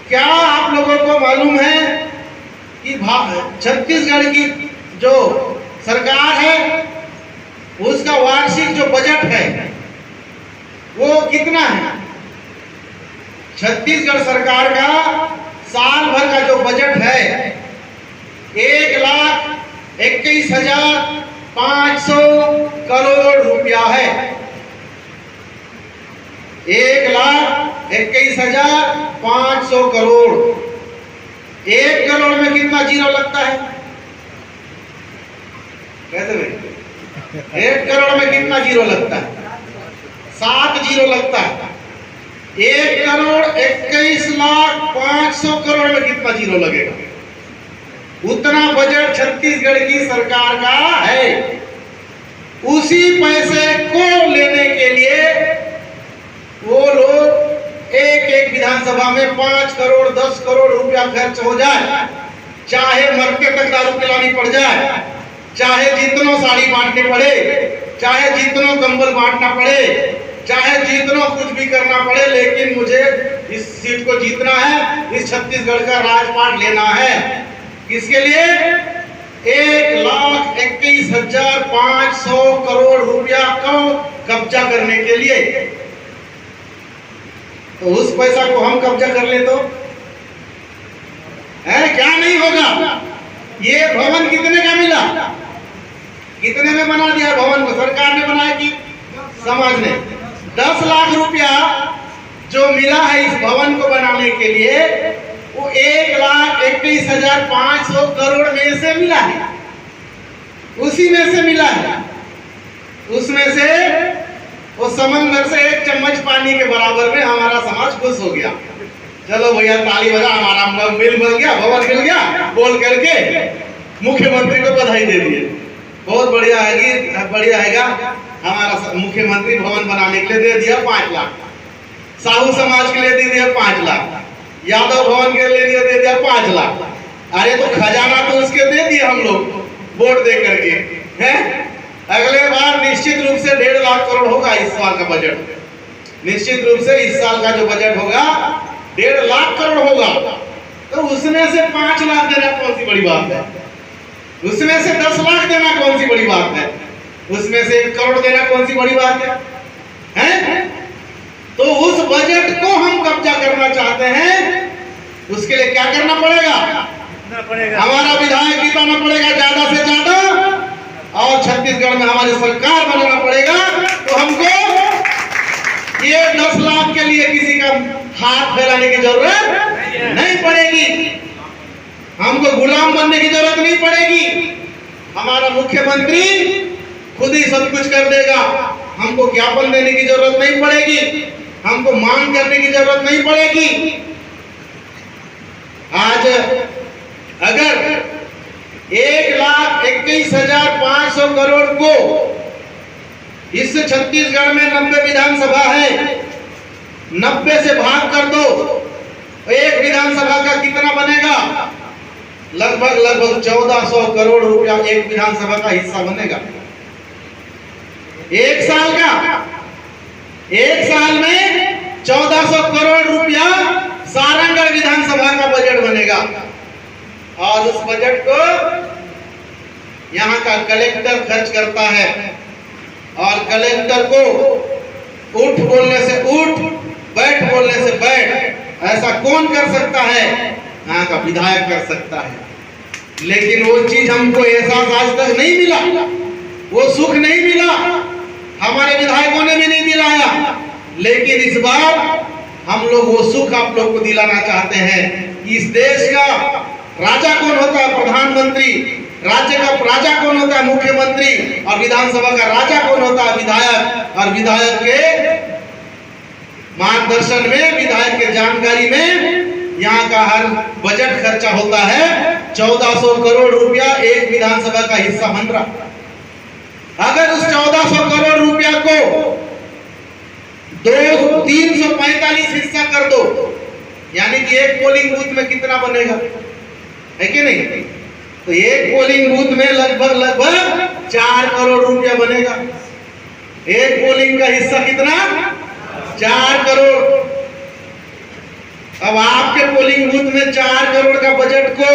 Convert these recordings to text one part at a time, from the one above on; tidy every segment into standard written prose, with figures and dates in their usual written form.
क्या आप लोगों को मालूम है कि छत्तीसगढ़ की जो सरकार है उसका वार्षिक जो बजट है वो कितना है? छत्तीसगढ़ सरकार का साल भर का जो बजट है 1,21,500 करोड़ रुपया है। 1,21,500 करोड़। 1 करोड़ में कितना जीरो लगता है? कैसे भाई? 1 करोड़ में कितना जीरो लगता है? 7 जीरो लगता है। 1,21,500 करोड़ में कितना जीरो लगेगा? उतना बजट छत्तीसगढ़ की सरकार का है। उसी पैसे को लेने के लिए वो लोग एक विधानसभा में 5 करोड़ 10 करोड़ रुपया खर्च हो जाए, चाहे मरते तक दारू पिलानी पड़ जाए, चाहे जितनों साड़ी बांटनी पड़े, चाहे जितनों कंबल बांटना पड़े, चाहे जितना कुछ भी करना पड़े, लेकिन मुझे इस सीट को जीतना है, इस छत्तीसगढ़ का राजपाट लेना है। किसके लिए? 1,21,500 करोड़ रुपया को कब्जा करने के लिए। तो उस पैसा को हम कब्जा कर ले तो है क्या नहीं होगा? ये भवन कितने का मिला? कितने में बना दिया भवन को? सरकार ने बनाया कि समाज ने? 10 लाख रुपया जो मिला है इस भवन को बनाने के लिए, वो 1,21,500 करोड़ में से मिला है। उसी में से मिला है। उसमें से वो समंदर से 1 चम्मच पानी के बराबर में हमारा समाज खुश हो गया। चलो भैया ताली बजा, हमारा मिल मिल गया, भवन मिल गया, बोल करके मुख्यमंत्री को बधाई दे दिए। बहुत बढ़िया है, बढ़िया हैगा। हमारा मुख्यमंत्री भवन बनाने के लिए दे दिया 5 लाख, साहू समाज के लिए दे दिया 5 लाख, यादव भवन के लिए दे दिया 5 लाख। अरे तो खजाना तो उसके दे दिए हम लोग वोट दे करके हैं। अगले बार निश्चित रूप से 1.5 लाख करोड़ होगा इस साल का बजट। निश्चित रूप से इस साल का जो बजट होगा 1.5 लाख करोड़ होगा। तो उसमें से 5 लाख देना कौन सी बड़ी बात है? उसमें से 10 लाख देना कौन सी बड़ी बात है? उसमें से 1 करोड़ देना कौन सी बड़ी बात है? हैं? तो उस बजट को हम कब्जा करना चाहते हैं। उसके लिए क्या करना पड़ेगा? हमारा विधायक जिताना पड़ेगा ज्यादा से ज्यादा, और छत्तीसगढ़ में हमारी सरकार बनाना पड़ेगा। तो हमको ये 10 लाख के लिए किसी का हाथ फैलाने की जरूरत नहीं पड़ेगी। हमको गुलाम बनने की जरूरत नहीं पड़ेगी। हमारा मुख्यमंत्री खुद ही सब कुछ कर देगा। हमको ज्ञापन देने की जरूरत नहीं पड़ेगी, हमको मांग करने की जरूरत नहीं पड़ेगी। आज अगर 1,21,500 करोड़ को इस छत्तीसगढ़ में 90 विधानसभा है, 90 से भाग कर दो, एक विधानसभा का कितना बनेगा? लगभग 1400 करोड़ रुपया एक विधानसभा का हिस्सा बनेगा। एक साल का, एक साल में 1400 करोड़ रुपया सारंगढ़ विधानसभा का बजट बनेगा। और उस बजट को यहाँ का कलेक्टर खर्च करता है। और कलेक्टर को उठ बोलने से उठ, बैठ बोलने से बैठ, ऐसा कौन कर सकता है? यहाँ का विधायक कर सकता है। लेकिन वो चीज हमको एहसास आज तक नहीं मिला, वो सुख नहीं मिला, हमारे विधायकों ने भी नहीं दिलाया। लेकिन इस बार हम लोग वो सुख आप लोग को दिलाना चाहते हैं कि इस देश का राजा कौन होता है? प्रधानमंत्री। राज्य का राजा कौन होता है? मुख्यमंत्री। और विधानसभा का राजा कौन होता है? विधायक। और विधायक के मार्गदर्शन में, विधायक के जानकारी में यहाँ का हर बजट खर्चा होता है। 1400 करोड़ रुपया एक विधानसभा का हिस्सा बन रहा। अगर उस 1400 करोड़ रुपया को 345 हिस्सा कर दो, यानी कि एक पोलिंग बूथ में कितना बनेगा? है कि नहीं? तो एक पोलिंग बूथ में लगभग 4 करोड़ रुपया बनेगा। एक पोलिंग का हिस्सा कितना? 4 करोड़। अब आपके पोलिंग बूथ में 4 करोड़ का बजट को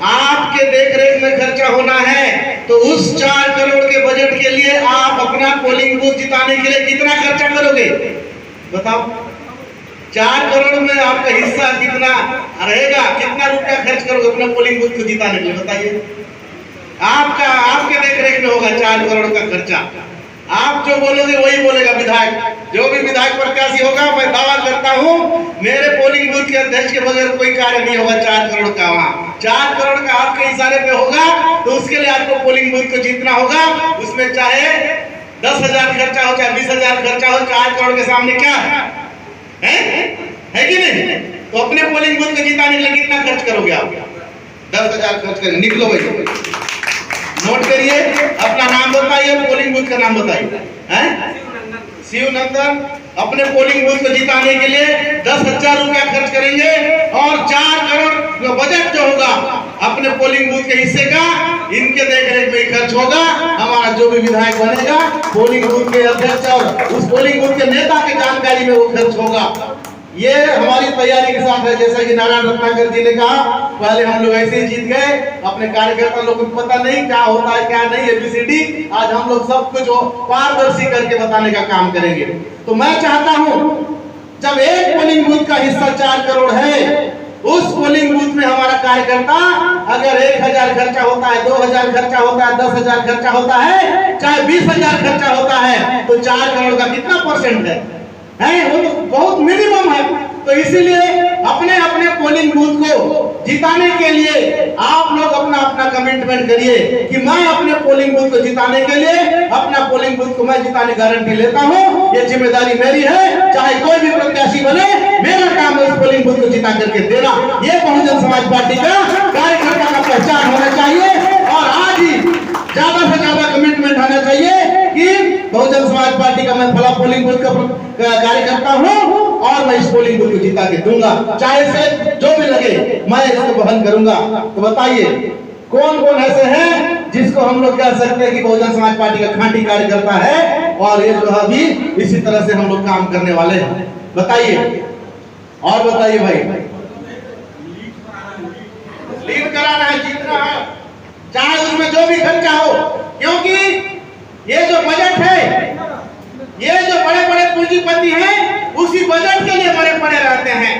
आपके देखरेख में खर्चा होना है, तो उस 4 करोड़ के बजट के लिए आप अपना पोलिंग बूथ जिताने के लिए कितना खर्चा करोगे बताओ। 4 करोड़ में आपका हिस्सा कितना रहेगा, कितना रुपया खर्च करोगे अपना पोलिंग बूथ को जिताने के लिए बताइए। आपके देखरेख में होगा 4 करोड़ का खर्चा। आप जो बोलोगे वही बोलेगा विधायक, जो भी विधायक प्रत्याशी होगा। मैं दावा करता हूं मेरे पोलिंग बूथ के अध्यक्ष के बगैर कोई कार्य नहीं होगा 4 करोड़ का। वहां 4 करोड़ का आपके इशारे पे होगा, तो उसके लिए आपको पोलिंग बूथ को जीतना होगा। उसमें चाहे 10,000 खर्चा हो, चाहे 20,000 खर्चा हो, 4 करोड़ के सामने क्या है कि नहीं। तो अपने पोलिंग बूथ को जिताने के लिए कितना खर्च करोगे आप? 10,000 खर्च करेंगे। निकलो भाई, नोट करिए, अपना नाम बताइए, पोलिंग बूथ का नाम बताइए। शिवनंदन। अपने पोलिंग बूथ को जिताने के लिए 10,000 रुपया खर्च करेंगे और 4 करोड़ बजट जो होगा अपने पोलिंग बूथ के हिस्से का इनके देखरेख में खर्च होगा। हमारा जो भी विधायक बनेगा पोलिंग बूथ के अध्यक्ष और उस पोलिंग बूथ के नेता की जानकारी में वो खर्च होगा। ये हमारी तैयारी के साथ है। जैसा कि नारायण रत्नाकर जी ने कहा, पहले हम लोग ऐसे ही जीत गए, अपने कार्यकर्ता लोगों को पता नहीं क्या होता है क्या नहीं, ABCD। आज हम लोग सब कुछ पारदर्शी करके बताने का काम करेंगे। तो मैं चाहता हूं जब एक पोलिंग बूथ का हिस्सा 4 करोड़ है, उस पोलिंग बूथ में हमारा कार्यकर्ता अगर 1,000 खर्चा होता है, 2,000 खर्चा होता है, 10,000 खर्चा होता है, चाहे 20,000 खर्चा होता है, तो 4 करोड़ का कितना परसेंट है? वो तो बहुत मिनिमम है। तो इसीलिए अपने अपने पोलिंग बूथ को जिताने के लिए आप लोग अपना अपना कमिटमेंट करिए कि मैं अपने पोलिंग बूथ को जिताने के लिए अपना पोलिंग बूथ को मैं जिताने गारंटी लेता हूं। ये जिम्मेदारी मेरी है, चाहे कोई भी प्रत्याशी बने, मेरा काम है उस पोलिंग बूथ को जिता करके देना। ये बहुजन समाज पार्टी का कार्यकर्ता का पहचान होना चाहिए और आज ही ज्यादा से ज्यादा कमिटमेंट होना चाहिए कि बहुजन समाज पार्टी का मैं फला पोलिंग बूथ का कार्यकर्ता हूं और मैं इस पोलिंग बूथ को जिता के दूंगा, चाहे से जो भी लगे मैं इसको वहन करूंगा। तो बताइए कौन कौन ऐसे हैं जिसको हम लोग कह सकते हैं कि बहुजन समाज पार्टी का खांटी कार्यकर्ता है और ये जो अभी इसी तरह से हम लोग काम करने वाले हैं? बताइए और बताइए भाई। लीड कराना है, जीतना है, चाहे उसमें जो भी खर्चा हो, क्योंकि ये जो बजट है, ये जो बड़े बड़े पूंजीपति हैं उसी बजट के लिए बड़े बड़े रहते हैं,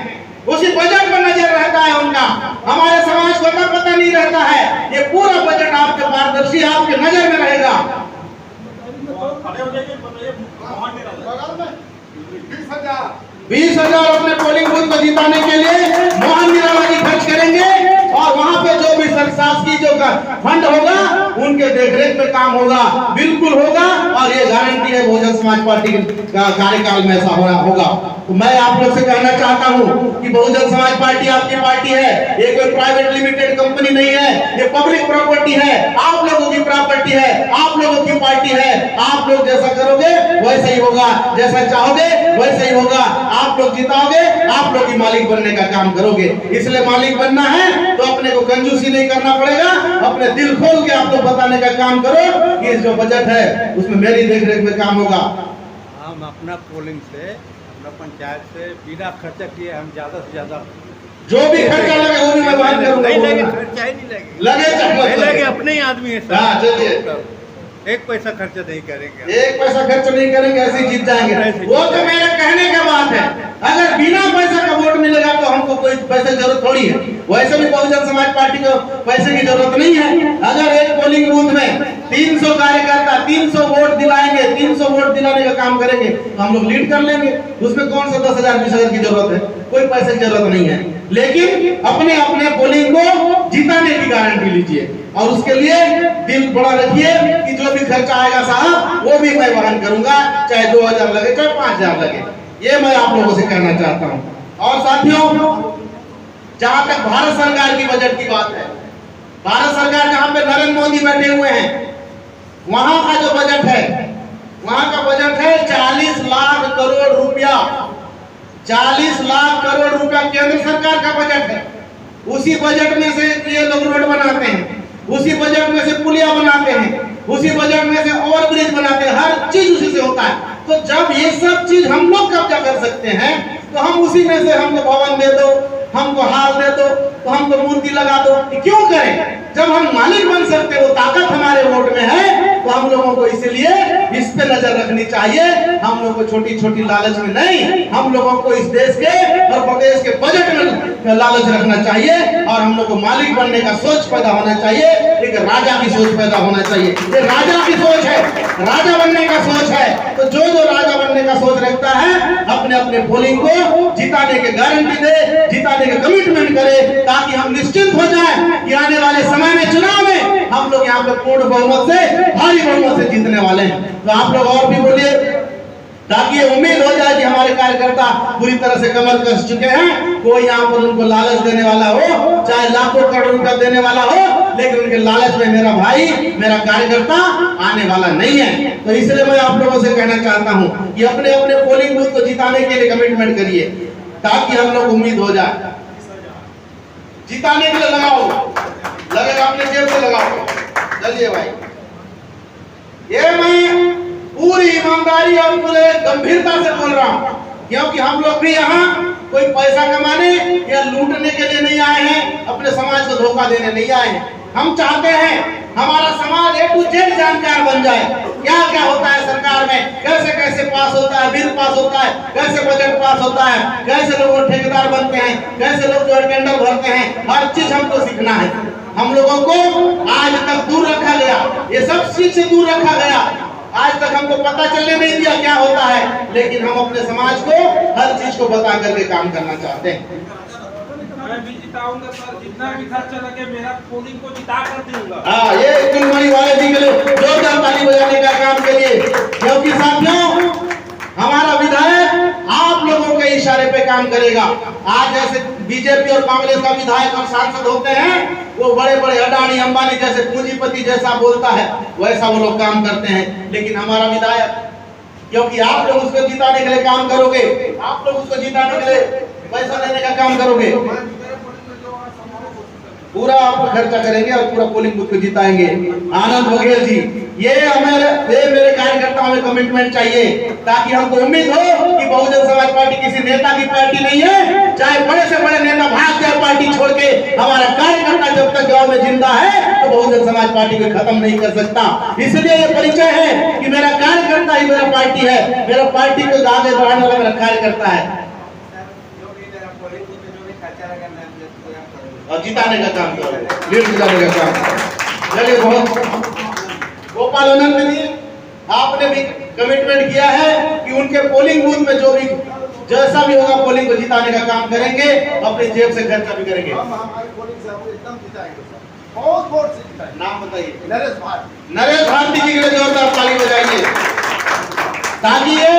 उसी बजट पर नजर रहता है उनका। हमारे समाज को पता नहीं रहता है। ये पूरा बजट आपके पारदर्शी आपके नजर में रहेगा। 20,000 अपने पोलिंग बूथ को जिताने के लिए मोहन निराला जी खर्च करेंगे और वहां पे जो भी शासकीय जो फंड होगा उनके देखरेख में काम होगा, बिल्कुल होगा। और ये गारंटी है बहुजन समाज पार्टी का कार्यकाल में ऐसा होगा। तो मैं आप लोग से कहना चाहता हूं कि बहुजन समाज पार्टी आपकी पार्टी है, ये कोई प्राइवेट लिमिटेड कंपनी नहीं है, ये पब्लिक प्रॉपर्टी है, आप लोगों की प्रॉपर्टी है, आप लोगों की पार्टी है। आप लोग जैसा करोगे वैसे ही होगा, जैसा चाहोगे वैसे ही होगा। आप लोग जिताओगे, आप लोग ही मालिक बनने का काम करोगे। इसलिए मालिक बनना है तो अपने को कंजूसी नहीं करना पड़ेगा, अपने दिल खोल के आप लोग बताने का काम करो कि जो बजट है उसमें मेरी देखरेख में काम होगा। हम अपना पोलिंग से, अपना पंचायत से बिना खर्चा किए हम ज्यादा से ज्यादा जो भी खर्चा लगे वो भी मैं बात करूंगा। नहीं लगे, खर्चा ही नहीं लगे अपने ही आदमी है। हाँ चलिए, एक पैसा खर्चा नहीं करेंगे, एक पैसा खर्च नहीं करेंगे, ऐसे जीत जाएंगे। वो तो मेरे कहने का बात है। अगर बिना पैसा का वोट मिलेगा तो हमको कोई पैसे की जरूरत थोड़ी है। वैसे भी बहुजन समाज पार्टी को पैसे की जरूरत नहीं है। अगर एक पोलिंग बूथ में 300 कार्यकर्ता 300 वोट दिलाएंगे, 300 वोट दिलाने का काम करेंगे तो हम लोग लीड कर लेंगे। उसमें कौन सा 10,000 20,000 की जरूरत है? कोई पैसे की जरूरत नहीं है। लेकिन अपने अपने पोलिंग को जिताने की गारंटी लीजिए और उसके लिए दिल बड़ा रखिए कि जो भी खर्चा आएगा साहब वो भी मैं वहन करूंगा, चाहे 2,000 लगे चाहे 5,000 लगे। ये मैं आप लोगों से कहना चाहता हूं। और साथियों, जहां तक भारत सरकार की बजट की बात है, भारत सरकार जहां पे नरेंद्र मोदी बैठे हुए हैं, वहां का जो बजट है, वहां का बजट है 40 लाख करोड़ रुपया। 40 लाख करोड़ रुपया केंद्र सरकार का बजट है। उसी बजट में से ये लोग रोड बनाते हैं, उसी बजट में से पुलिया बनाते हैं, उसी बजट में से ओवरब्रिज बनाते हैं, हर चीज उसी से होता है। तो जब ये सब चीज हम लोग कब्जा कर सकते हैं तो हम उसी में से हमको भवन दे दो, हमको हाल दे दो, तो हमको मूर्ति लगा दो, क्यों करें? जब हम मालिक बन सकते, वो ताकत हमारे वोट में है, तो हम लोगों को इसलिए इस पे नजर रखनी चाहिए। हम लोगों को छोटी छोटी लालच में नहीं, हम लोगों को इस देश के और प्रदेश के बजट में लालच रखना चाहिए, और हम लोग को मालिक बनने का सोच पैदा होना चाहिए, एक राजा की सोच पैदा होना चाहिए। ये राजा की सोच है, राजा बनने का सोच है। तो जो जो राजा बनने का सोच रखता है, अपने अपने पोलिंग को जिताने के गारंटी दे, जिताने के कमिटमेंट करे, ताकि हम निश्चित हो जाए कि आने वाले समय में चुनाव में हम लोग यहाँ पे पूर्ण बहुमत से, भारी बहुमत से जीतने वाले हैं। तो आप लोग और भी बोलिए, ताकि ये उम्मीद हो जाए कि हमारे कार्यकर्ता पूरी तरह से कमर कस चुके हैं। कोई यहाँ पर उनको लालच देने वाला हो, चाहे लाखों करोड़ रुपया देने वाला हो, लेकिन उनके लालच में मेरा भाई, मेरा कार्यकर्ता आने वाला नहीं है। तो इसलिए मैं आप लोगों से कहना चाहता हूँ कि अपने अपने पोलिंग बूथ को जिताने के लिए कमिटमेंट करिए, ताकि हम लोग उम्मीद हो जाए। जिताने के लिए लगाओ, लगेगा अपने जेब से लगाओ। चलिए भाई, ये मैं पूरी ईमानदारी और पूरे गंभीरता से बोल रहा हूं, क्योंकि हम लोग भी यहाँ कोई पैसा कमाने या लूटने के लिए नहीं आए हैं, अपने समाज को धोखा देने नहीं आए हैं। हम चाहते हैं हमारा समाज A to Z जानकार बन जाए, क्या क्या होता है सरकार में, कैसे कैसे पास होता है, बिल पास होता है, कैसे बजट पास होता है, कैसे लोग ठेकेदार बनते हैं, कैसे लोग जो टेंडर भरते हैं, हर चीज हमको सीखना है। हम लोगों को आज तक दूर रखा गया, ये सब चीज से दूर रखा गया। आज तक हमको पता चलने नहीं दिया क्या होता है, लेकिन हम अपने समाज को हर चीज को बता करके काम करना चाहते हैं। मैं भी जिताऊंगा सर, जितना भी खर्चा लगे मेरा पोलिंग को जिता कर दूंगा। हाँ, ये कुलमणि वाले जी के लिए जोरदार ताली बजाने का काम के लिए, क्योंकि साथियों हमारा विधायक आप लोगों के इशारे पे काम करेगा। आज जैसे बीजेपी और कांग्रेस का विधायक और सांसद होते हैं, वो बड़े बड़े अडानी अंबानी जैसे पूंजीपति जैसा बोलता है, वैसा वो लोग काम करते हैं। लेकिन हमारा विधायक, क्योंकि आप लोग उसको जिताने के लिए काम करोगे, आप लोग उसको जिताने के लिए पैसा देने का काम करोगे, पूरा आप खर्चा करेंगे और पूरा पोलिंग बूथ को जिताएंगे। आनंद बघेल जी, ये मेरे कार्यकर्ताओं में कमिटमेंट चाहिए, ताकि हमको उम्मीद हो कि बहुजन समाज पार्टी किसी नेता की पार्टी नहीं है। चाहे बड़े से बड़े नेता भाग जाए पार्टी छोड़ के, हमारा कार्यकर्ता जब तक गांव में जिंदा है तो बहुजन समाज पार्टी को खत्म नहीं कर सकता। इसलिए ये परिचय है कि मेरा कार्यकर्ता ही मेरा पार्टी है, मेरा पार्टी को आगे बढ़ाने वाला मेरा कार्यकर्ता है, और जिताने का काम करो, लीड जिताने का काम करो। चलिए, बहुत गोपाल आनंद जी, आपने भी कमिटमेंट किया है कि उनके पोलिंग बूथ में जो भी जैसा भी होगा पोलिंग को जिताने का काम करेंगे, अपनी जेब से खर्चा भी करेंगे। हम हमारे पोलिंग से एकदम जिताएंगे सर, बहुत वोट से जिताएंगे। नाम बताइए। नरेश भारती। नरेश भारती जी के लिए जोरदार ताली बजाइए, ताकि ये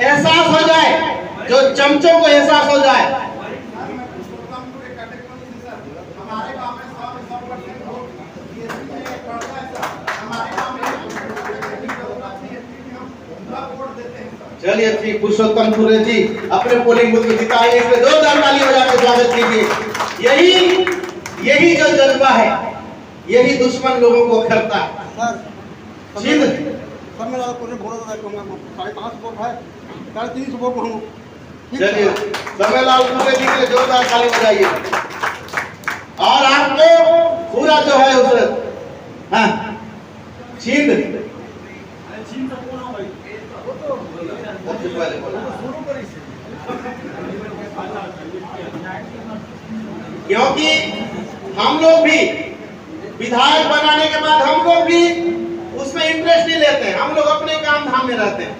एहसास हो जाए, जो चमचों को एहसास हो जाए। चलिए ठीक, पुरुषोत्तम पुरे जी अपने पोलिंग बूथ में जिताए, इसमें जोरदार ताली बजाकर स्वागत कीजिए। यही जो जज्बा है, यही दुश्मन लोगों को करता है। सर मेरा पूरे वोट है, 550 वोट है, 350 वोट हूँ। चलिए, समयलाल पुरे जी के लिए जोरदार ताली बजाइए। और आपको पूरा जो है उस हाँ छींद क्योंकि हम लोग भी विधायक बनाने के बाद हम लोग भी उसमें इंटरेस्ट नहीं लेते हैं, हम लोग अपने काम धाम में रहते हैं।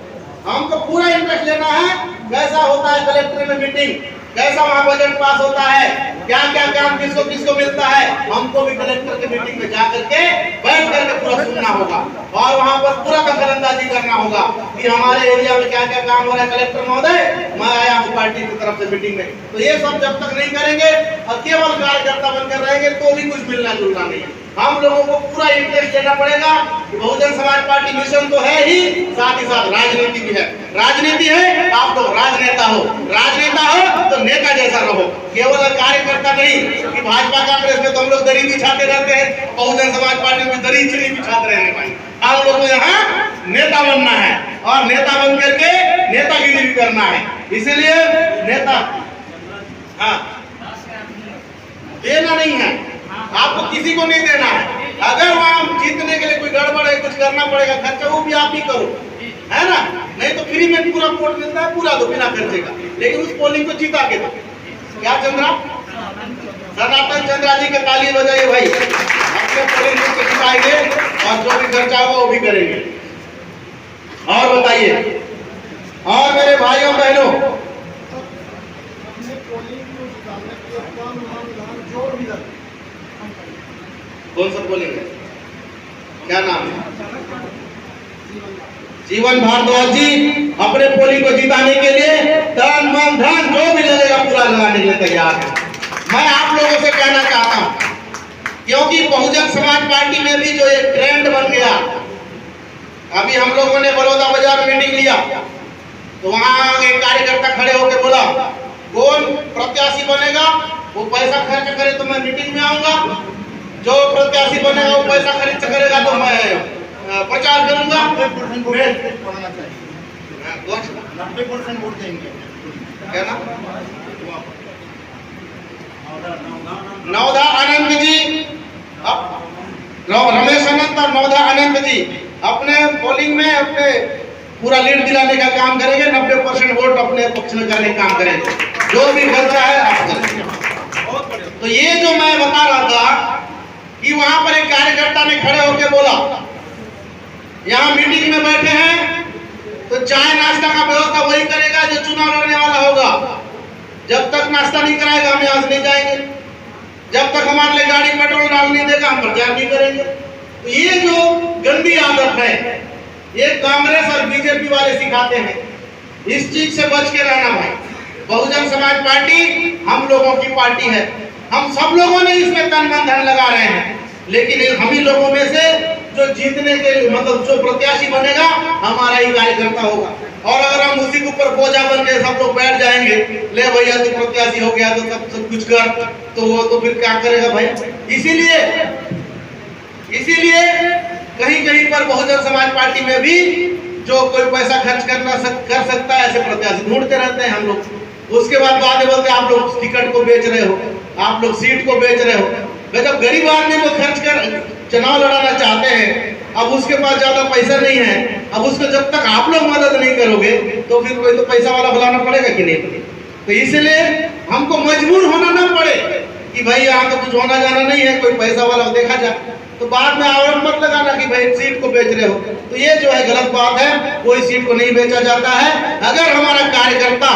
हमको पूरा इंटरेस्ट लेना है, कैसा होता है कलेक्टर में मीटिंग, कैसा वहाँ बजट पास होता है, क्या क्या काम किसको किसको मिलता है, हमको भी कलेक्टर की मीटिंग में जा करके बैठ करके पूरा सुनना होगा, और वहाँ पर पूरा दखलंदाजी करना होगा कि हमारे एरिया में क्या क्या काम हो रहा है। कलेक्टर महोदय, मैं आया हूँ पार्टी की तरफ से मीटिंग में, तो ये सब जब तक नहीं करेंगे और केवल कार्यकर्ता बनकर रहेंगे तो भी कुछ मिलना जुलना नहीं है। हम लोगों को पूरा इंटरेस्ट लेना पड़ेगा कि बहुजन समाज पार्टी मिशन तो है ही, साथ ही साथ राजनीति भी है। राजनीति है, आप लोग राजनेता हो, राजनेता हो तो नेता जैसा रहो, केवल कार्यकर्ता नहीं कि भाजपा कांग्रेस में तो हम लोग दरी बिछाते रहते हैं, बहुजन समाज पार्टी में दरी चली बिछाते रहने भाई। हम लोग को यहाँ नेता बनना है, और नेता बन करके नेतागिरी भी करना है। इसलिए नेता, हाँ, देना नहीं है आपको, किसी को नहीं देना है। अगर वहां जीतने के लिए कोई गड़बड़ है, कुछ करना पड़ेगा, खर्चा वो भी आप ही करो, है ना। नहीं तो फ्री में पूरा वोट मिलता है, पूरा दो बिना खर्चे का, लेकिन उस पोलिंग को जीता के दो। क्या चंद्रा, सनातन चंद्रा जी का ताली बजाइए भाई, अपने पोलिंग को जिताएंगे और जो भी खर्चा होगा वो भी करेंगे। और बताइए, और मेरे भाइयों बहनों, अपने पोलिंग को जिताने के लिए कौन मान जो भी लगे, कौन सा पोलिंग है, क्या नाम है? जीवन भारद्वाज जी अपने पोलिंग को जिताने के लिए तन मन धन जो भी लगेगा पूरा लगाने के लिए तैयार है। मैं आप लोगों से कहना चाहता हूं, क्योंकि बहुजन समाज पार्टी में भी जो एक ट्रेंड बन गया, अभी हम लोगों ने बड़ौदा बाजार मीटिंग लिया तो वहां एक कार्यकर्ता खड़े होकर बोला, कौन प्रत्याशी बनेगा वो पैसा खर्च करे तो मैं मीटिंग में आऊंगा, जो प्रत्याशी बनेगा वो पैसा खर्च करेगा तो मैं प्रचार करूंगा। 90% वोट पड़ना चाहिए, 90% वोट देंगे। क्या नाम? नवधा आनंद जी, रमेश अनंत और नवधा आनंद जी अपने पोलिंग में अपने पूरा लीड दिलाने का काम करेंगे, 90% वोट अपने पक्ष में करने का काम करेंगे, जो भी खर्चा है आप करेंगे। तो ये जो मैं बता रहा था कि वहां पर एक कार्यकर्ता ने खड़े होकर बोला, यहाँ मीटिंग में बैठे हैं तो चाय नाश्ता का व्यवस्था वही करेगा जो चुनाव लड़ने वाला होगा, जब तक नाश्ता नहीं कराएगा हम यहाँ से नहीं जाएंगे, जब तक हमारे लिए गाड़ी पेट्रोल डाल नहीं देगा हम प्रचार नहीं करेंगे। तो ये जो गंदी आदत है ये कांग्रेस और बीजेपी वाले सिखाते हैं, इस चीज से बच के रहना भाई। बहुजन समाज पार्टी हम लोगों की पार्टी है, हम सब लोगों ने इसमें तन मन धन लगा रहे हैं, लेकिन हम ही लोगों में से जो जीतने के लिए मतलब जो प्रत्याशी बनेगा हमारा ही कार्यकर्ता होगा। और अगर हम उसी के ऊपर बोझा बन के सब लोग बैठ जाएंगे, ले भैया तू प्रत्याशी हो गया तो सब कुछ कर, तो वो तो फिर क्या करेगा भाई। इसीलिए कहीं कहीं पर बहुजन समाज पार्टी में भी जो कोई पैसा खर्च कर सकता है ऐसे प्रत्याशी ढूंढते रहते हैं हम लोग। उसके बाद बोलते आप लोग टिकट को बेच रहे हो, आप लोग सीट को बेच रहे हो। जब गरीब आदमी को खर्च कर चुनाव लड़ाना चाहते हैं, अब उसके पास ज्यादा पैसा नहीं है, अब उसको जब तक आप लोग मदद नहीं करोगे तो फिर कोई तो पैसा वाला बुलाना पड़ेगा कि नहीं। तो इसलिए हमको मजबूर होना ना पड़े कि भाई यहाँ तो कुछ होना जाना नहीं है, कोई पैसा वाला देखा जाए, तो बाद में आरोप मत लगाना कि भाई सीट को बेच रहे हो। तो ये जो है गलत बात है, कोई सीट को नहीं बेचा जाता है। अगर हमारा कार्यकर्ता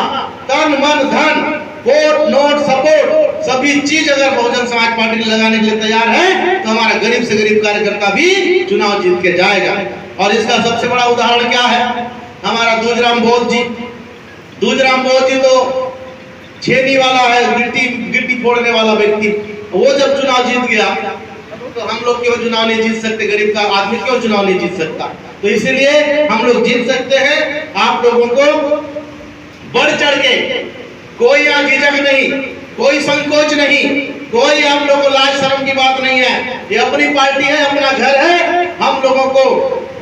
तन मन धन वोट नोट सपोर्ट सभी चीज अगर बहुजन समाज पार्टी लगाने के लिए तैयार है तो हमारा गरीब से गरीब कार्यकर्ता भी चुनाव जीत के जाएगा। और इसका सबसे बड़ा उदाहरण क्या है, हमारा दूधराम बोध जी। दूधराम बोध जी तो छेनी वाला है, गिट्टी फोड़ने वाला व्यक्ति। वो जब चुनाव जीत गया तो हम लोग क्यों चुनाव नहीं जीत सकते, गरीब का आदमी क्यों चुनाव नहीं जीत सकता। तो इसलिए हम लोग जीत सकते हैं। आप लोगों को बढ़ चढ़ के कोई यहाँ झिझक नहीं, कोई संकोच नहीं, कोई आप लोगों को लाज शर्म की बात नहीं है। ये अपनी पार्टी है, अपना घर है। हम लोगों को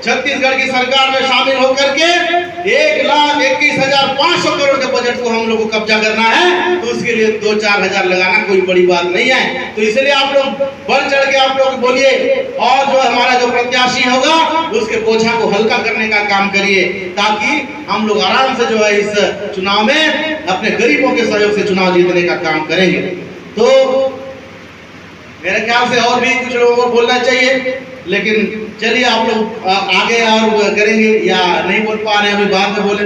छत्तीसगढ़ की सरकार में शामिल होकर के 1,21,500 करोड़ के बजट को हम लोग को कब्जा करना है, तो उसके लिए 2-4 हजार लगाना कोई बड़ी बात नहीं है। तो इसलिए आप लोग बढ़ चढ़ के आप लोग बोलिए और जो हमारा जो प्रत्याशी होगा उसके बोझा को हल्का करने का काम करिए, ताकि हम लोग आराम से जो है इस चुनाव में अपने गरीबों के सहयोग से चुनाव जीतने का काम करेंगे। तो मेरे ख्याल से और भी कुछ लोगों को बोलना चाहिए, लेकिन चलिए आप लोग आगे और करेंगे या नहीं बोल पा रहे हैं, अभी बाद में बोले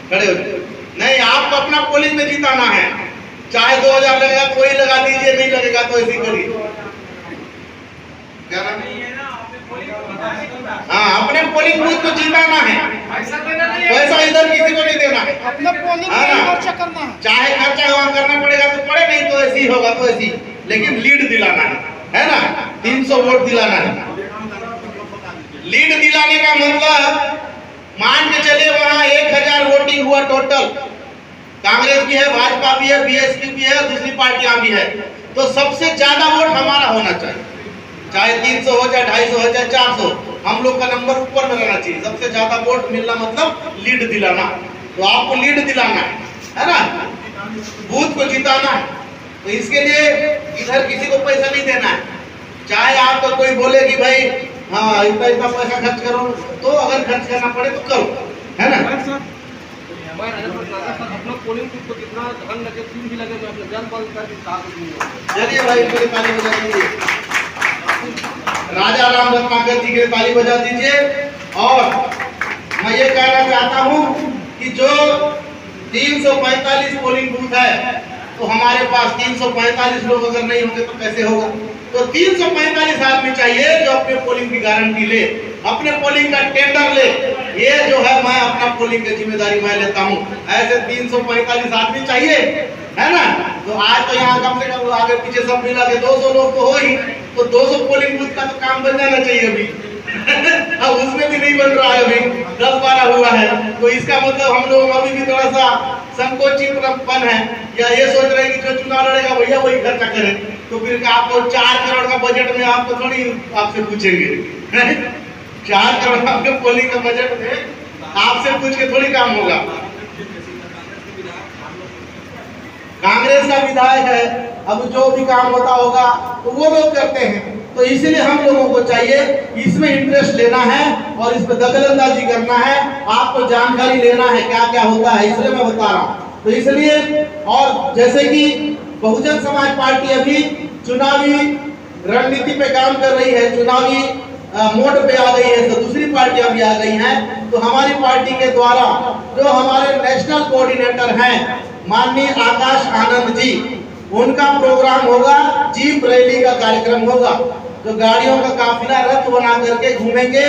खड़े हो। नहीं, आपको अपना पोलिंग में जिताना है, चाहे 2000 लगेगा तो वही लगा दीजिए, नहीं लगेगा तो ऐसे करिए। क्या नाम है? हाँ, अपने पोलिंग बूथ को जिताना है, पैसा इधर किसी को नहीं देना है, अपना पोलिंग खर्चा करना है। चाहे खर्चा वहां करना पड़ेगा तो पड़े, नहीं तो ऐसी होगा तो ऐसी, लेकिन लीड दिलाना है ना, 300 वोट दिलाना है। लीड दिलाने का मतलब मान के चलिए वहां 1000 वोटिंग हुआ टोटल, कांग्रेस भी है, भाजपा भी है, बीएसपी भी है, दूसरी पार्टियां भी है, तो सबसे ज्यादा वोट हमारा होना चाहिए, चाहे 300 हो, चाहे 250 हो, चाहे 400, हम लोग का नंबर ऊपर में रहना चाहिए। सबसे ज्यादा वोट मिलना मतलब लीड दिलाना। तो आपको लीड दिलाना है ना, बूथ को जिताना है। तो इसके लिए इधर किसी को पैसा नहीं देना है। चाहे आपको कोई बोले कि भाई हाँ इतना इतना पैसा खर्च करो, तो अगर खर्च करना पड़े तो करो, है ना। अपना पोलिंग बूथ को कितना धन लगे, दिन भी लगे, मैं अपने जान बाल करके चलिए भाई इनके लिए ताली बजा दीजिए, राजा राम रत्नाकर जी के लिए ताली बजा दीजिए। और मैं ये कहना चाहता हूँ कि जो 345 पोलिंग बूथ है, तो हमारे पास 345 लोग अगर नहीं होंगे तो कैसे होगा। तो 345 आदमी चाहिए जो अपने पोलिंग की गारंटी ले, अपने पोलिंग का टेंडर ले। ये जो है मैं अपना पोलिंग की जिम्मेदारी मैं लेता हूँ। ऐसे 345 आदमी चाहिए, है ना। तो आज तो यहाँ कम से कम आगे पीछे सब मिला के 200 लोग तो हो ही, तो 200 पोलिंग बूथ का तो काम बन जाना चाहिए अभी। अब उसमें भी नहीं बन रहा है, अभी 10-12 हुआ है। तो इसका मतलब हम लोग अभी भी थोड़ा सा संकोचितपन है, या ये सोच रहे हैं कि जो चुनाव लड़ेगा भैया वही खर्चा करे। तो फिर आपको 4 करोड़ का बजट में आपको थोड़ी आपसे पूछेंगे 4 करोड़ आपके पोलिंग का बजट में आपसे पूछ के थोड़ी काम होगा। कांग्रेस का विधायक है, अब जो भी काम होता होगा तो वो लोग करते हैं। तो इसलिए हम लोगों को चाहिए इसमें इंटरेस्ट लेना है और इस पर दखलंदाजी करना है, आपको जानकारी लेना है क्या क्या होता है, इसलिए मैं बता रहा हूँ। तो इसलिए और जैसे कि बहुजन समाज पार्टी अभी चुनावी रणनीति पे काम कर रही है, चुनावी मोड पे आ गई है, तो दूसरी पार्टियां भी आ गई हैं। तो हमारी पार्टी के द्वारा जो हमारे नेशनल कोऑर्डिनेटर हैं माननीय आकाश आनंद जी, उनका प्रोग्राम होगा, जीप रैली का कार्यक्रम होगा। तो गाड़ियों का काफिला रथ बना करके घूमेंगे,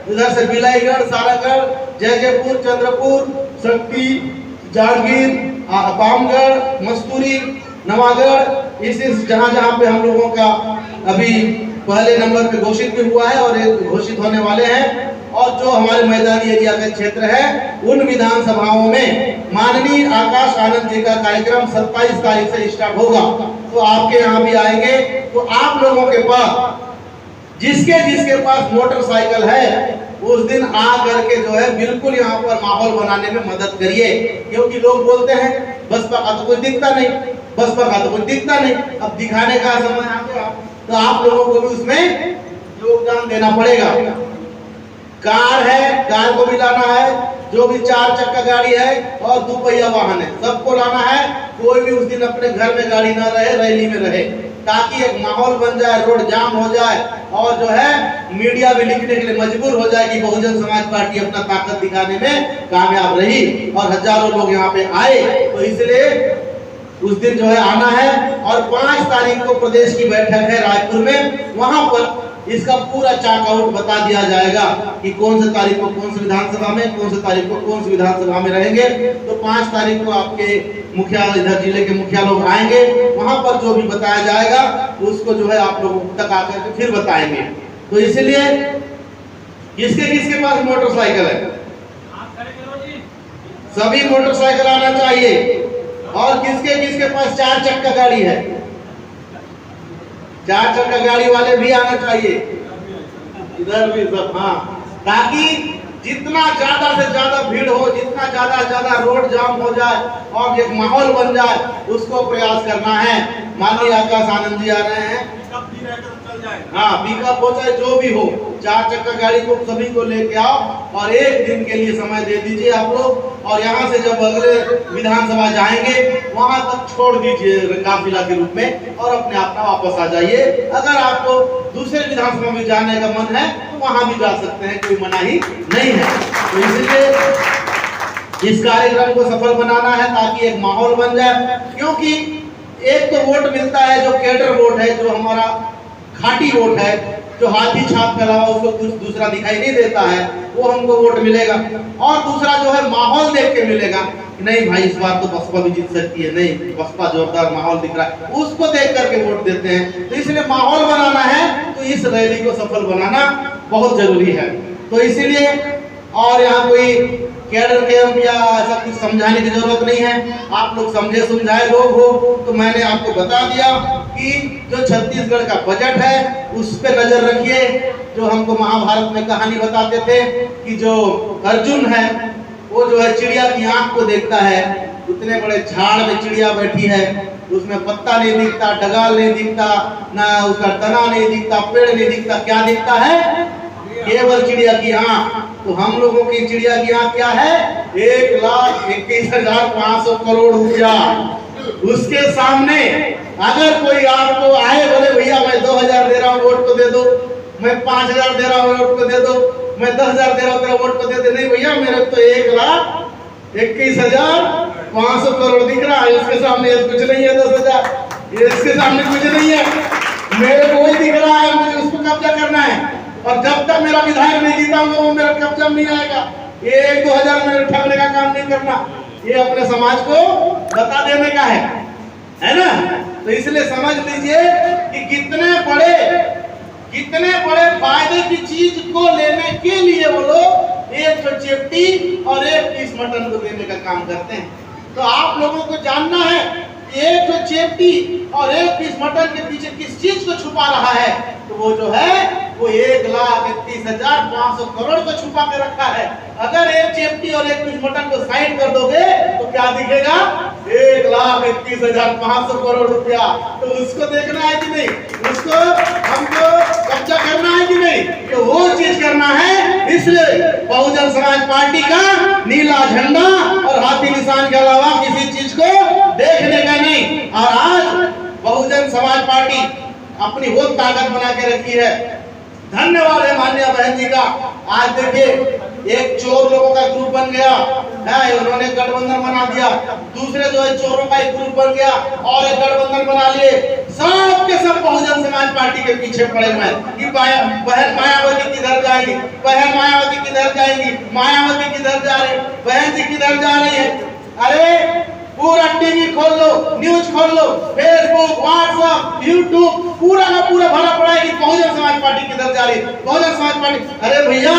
इधर से बिलाईगढ़, सारागढ़, जयजयपुर, चंद्रपुर, शक्ति, जागीर, बामगढ़, मस्तूरी, नवागढ़, इस जहां पे हम लोगों का अभी पहले नंबर पे घोषित भी हुआ है और एक घोषित होने वाले हैं। और जो हमारे मैदानी एरिया के क्षेत्र है उन विधानसभाओं में माननीय आकाश आनंद जी का कार्यक्रम 27 तारीख से स्टार्ट होगा। तो आपके यहाँ भी आएंगे। तो आप लोगों के पास जिसके पास मोटरसाइकिल है उस दिन आ करके जो है बिल्कुल यहाँ पर माहौल बनाने में मदद करिए, क्योंकि लोग बोलते हैं बसपा का तो कोई दिखता नहीं, बसपा का तो कोई दिखता नहीं। अब दिखाने का समय आ गया, तो आप लोगों को भी उसमें योगदान देना पड़ेगा। कार है, कार को भी लाना है, जो भी 4 चक्का गाड़ी है और 2 पहिया वाहन है, सबको लाना है। कोई भी उस दिन अपने घर में गाड़ी ना रहे, रैली में रहे, ताकि एक माहौल बन जाए, रोड जाम हो जाए और जो है मीडिया भी लिखने के लिए मजबूर हो जाए कि बहुजन समाज पार्टी अपना ताकत दिखाने में कामयाब रही और हजारों लोग यहाँ पे आए। तो इसलिए उस दिन जो है आना है। और 5 तारीख को प्रदेश की बैठक है रायपुर में, वहां पर इसका पूरा चाक आउट बता दिया जाएगा कि कौन से तारीख को कौन सी विधानसभा में, कौन से तारीख को कौन सी विधानसभा में रहेंगे। तो 5 तारीख को आपके मुखिया, इधर जिले के मुखिया लोग आएंगे, वहां पर जो भी बताया जाएगा उसको जो है आप लोगों तक आकर के फिर बताएंगे। तो इसलिए किसके पास मोटरसाइकिल है, सभी मोटरसाइकिल आना चाहिए। और किसके पास 4 चक्का गाड़ी है, 4 चक्का गाड़ी वाले भी आना चाहिए, इधर भी सब। हाँ, ताकि जितना ज्यादा से ज्यादा भीड़ हो, जितना ज्यादा रोड जाम हो जाए और एक माहौल बन जाए, उसको प्रयास करना है। माननीय आकाश आनंद जी आ रहे हैं, हाँ पिकअप हो चाहे जो भी हो, 4 चक्का गाड़ी को सभी को लेके आओ और 1 दिन के लिए समय दे दीजिए आप लोग। और यहाँ से जब अगले विधानसभा जाएंगे वहां तक छोड़ दीजिए काफिला के रूप में और अपने आप वापस आ जाइए। अगर आपको दूसरे विधानसभा में जाने का मन है तो वहां भी जा सकते हैं, कोई मनाही नहीं है। तो इसलिए इस कार्यक्रम को सफल बनाना है ताकि एक माहौल बन जाए, क्योंकि एक तो वोट मिलता है जो केडर वोट है, जो हमारा खाटी वोट है, जो हाथी छाप के अलावा उसको कुछ दूसरा दिखाई नहीं देता है, वो हमको वोट मिलेगा। और दूसरा जो है माहौल देख के मिलेगा, नहीं भाई इस बार तो बसपा भी जीत सकती है, नहीं बसपा जोरदार माहौल दिख रहा है, उसको देख करके वोट देते हैं। तो इसलिए माहौल बनाना है, तो इस रैली को सफल बनाना बहुत जरूरी है। तो इसीलिए और यहाँ कोई कैडर कैंप या ऐसा कुछ समझाने की जरूरत नहीं है, आप लोग समझे समझाए लोग हो। तो मैंने आपको बता दिया कि जो छत्तीसगढ़ का बजट है उस पे नजर रखिए। जो हमको महाभारत में कहानी बताते थे कि जो अर्जुन है वो जो है चिड़िया की आंख को देखता है, उतने बड़े झाड़ में चिड़िया बैठी है, उसमें पत्ता नहीं दिखता, डगाल नहीं दिखता, ना उसका तना नहीं दिखता, पेड़ नहीं दिखता, क्या दिखता है? केवल चिड़िया की आंख। तो हम लोगों की चिड़िया की आंख क्या है? 1,21,500 करोड़ रुपया। उसके सामने अगर कोई आपको आए बोले भैया मैं 2,000 दे रहा हूँ वोट को दे दो, मैं 5,000 दे रहा हूँ वोट को दे दो, मैं 10,000 दे रहा हूँ तेरा वोट को दे दे, नहीं भैया मेरे तो 1,21,500 करोड़ दिख रहा है, इसके सामने कुछ नहीं है। 10,000 इसके सामने कुछ नहीं है, मेरे को वही दिख रहा है, मुझे उसको कब्जा करना है। और जब तक मेरा विधायक नहीं जीता होगा वो मेरा कब्जा नहीं आएगा। 1-2,000 मेरे ठगने का काम नहीं करना, ये अपने समाज को बता देने का है ना। तो इसलिए समझ लीजिए कि कितने बड़े फायदे की चीज को लेने के लिए वो लोग एक तो चेप्टी और एक पीस मटन को देने का काम करते हैं। तो आप लोगों को जानना है एक तो चेप्टी और एक पीस मटन के पीछे किस चीज को छुपा रहा है। तो वो जो है वो 1,31,500 करोड़ को छुपा के रखा है। अगर एक चेप्टी और एक पीस मटन को साइड कर दोगे तो क्या दिखेगा? 1,31,500 करोड़ रुपया। तो उसको देखना है कि नहीं? उसको हमको कब्जा करना है कि नहीं? तो वो चीज करना है। इसलिए बहुजन समाज पार्टी का नीला झंडा और हाथी निशान के अलावा किसी चीज को देखने का नहीं। और आज बहुजन समाज पार्टी अपनी वो ताकत बना के रखी है। धन्यवाद है माननीय बहन जी का। आज देखिए एक चोर लोगों का ग्रुप बन गया है, उन्होंने गठबंधन बना दिया। दूसरे जो है चोरों का एक ग्रुप बन गया और एक गठबंधन बना लिए। सब के सब बहुजन समाज पार्टी के पीछे पड़े हुए हैं कि बहन मायावती किधर जाएगी, बहन मायावती किधर जाएगी, मायावती किधर जा रही, बहन जी किधर जा रही है। अरे पूरा टीवी खोल लो, न्यूज खोल लो, फेसबुक, व्हाट्सएप, यूट्यूब, पूरा का पूरा भरा पड़ा है कि बहुजन समाज पार्टी किधर जा रही है, बहुजन समाज पार्टी। अरे भैया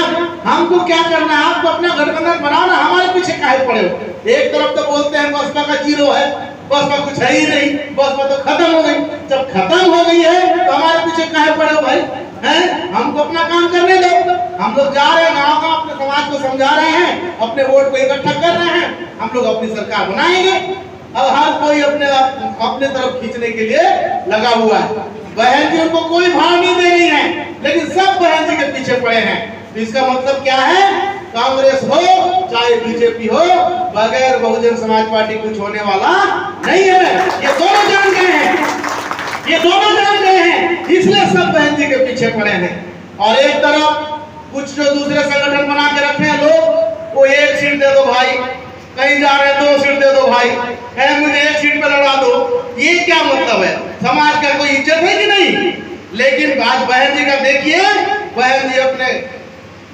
हमको क्या करना है? आपको अपना गठबंधन बनाना, हमारे पीछे काहे पड़े हो? एक तरफ तो बोलते हैं बसपा का जीरो है, बसपा कुछ है ही नहीं, बसपा तो खत्म हो गई। जब खत्म हो गई है तो हमारे पीछे काहे पड़े हो भाई? हैं? हमको अपना काम करने दो। हम लोग जा रहे हैं गाँव अपने समाज को समझा रहे हैं, अपने वोट को इकट्ठा कर रहे हैं, हम लोग अपनी सरकार बनाएंगे। अब हर कोई अपने तरफ खींचने के लिए लगा हुआ है। बहन जी उनको कोई भाव नहीं दे रही है, लेकिन सब बहन जी के पीछे पड़े हैं। तो इसका मतलब क्या है? कांग्रेस हो चाहे बीजेपी हो, बगैर बहुजन समाज पार्टी कुछ होने वाला नहीं है। ये दोनों जान गए हैं, ये दोनों जान गए हैं, इसलिए सब बहन जी के पीछे पड़े हैं। और एक तरफ कुछ जो दूसरे संगठन बना के रखे हैं लोग, वो 1 सीट दे दो भाई, कहीं जा रहे 2 सीट दे दो भाई, है मुझे 1 सीट पे लड़ा दो। ये क्या मतलब है? समाज का कोई इज्जत है कि नहीं? लेकिन आज बहन जी का देखिए, बहन जी अपने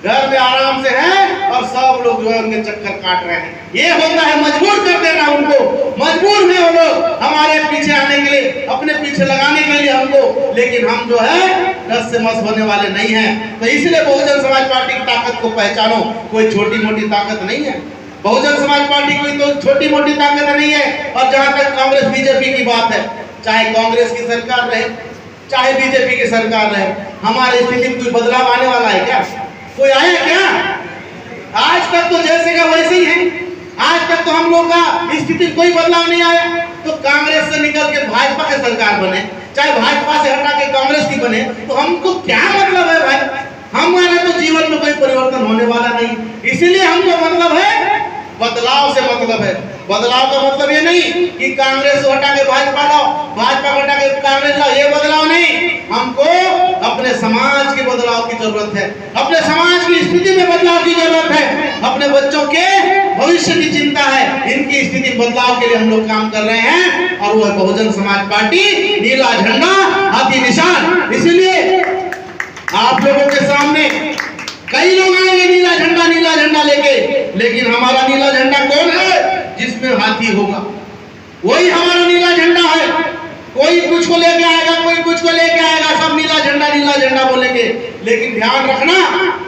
घर में आराम से हैं और सब लोग जो है उनके चक्कर काट रहे हैं। ये होता है मजबूर कर देना उनको, मजबूर है वो लोग हमारे पीछे आने के लिए, अपने पीछे लगाने के लिए हमको। लेकिन हम जो है रस से मस होने वाले नहीं हैं। तो इसलिए बहुजन समाज पार्टी की ताकत को पहचानो। कोई छोटी मोटी ताकत नहीं है, बहुजन समाज पार्टी कोई तो छोटी मोटी ताकत नहीं है। और जहां तक कांग्रेस बीजेपी की बात है, चाहे कांग्रेस की सरकार रहे चाहे बीजेपी की सरकार रहे, हमारी स्थिति में कोई बदलाव आने वाला है क्या? कोई आया क्या? आज तक तो जैसे का वैसे ही है। आज तक तो हम लोग का स्थिति कोई बदलाव नहीं आया। तो कांग्रेस से निकल के भाजपा की सरकार बने, चाहे भाजपा से हटा के कांग्रेस की बने, तो हमको क्या मतलब है भाई? हमारा तो जीवन में कोई परिवर्तन होने वाला नहीं। इसीलिए हमको मतलब है बदलाव से मतलब है। बदलाव का मतलब ये नहीं कि कांग्रेस को हटा के भाजपा लाओ, भाजपा को हटा के कांग्रेस लाओ, ये बदलाव नहीं। हमको अपने समाज के बदलाव की जरूरत है, अपने समाज की स्थिति में बदलाव की जरूरत है, अपने बच्चों के भविष्य की चिंता है। इनकी स्थिति बदलाव के लिए हम लोग काम कर रहे हैं और वो है बहुजन समाज पार्टी, नीला झंडा, हाथी निशान। इसलिए आप लोगों के सामने कई लोग आएंगे नीला झंडा लेके, लेकिन हमारा नीला झंडा कौन है? जिसमें हाथी होगा, वही हमारा नीला झंडा है। कोई कुछ को लेके आएगा, कोई कुछ को लेके आएगा, सब नीला झंडा बोलेंगे। लेकिन ध्यान रखना,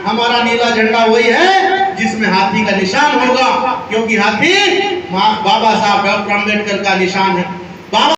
हमारा नीला झंडा वही है जिसमें हाथी का निशान होगा, क्योंकि हाथी बाबा साहब डॉक्टर अम्बेडकर का निशान है। बाबा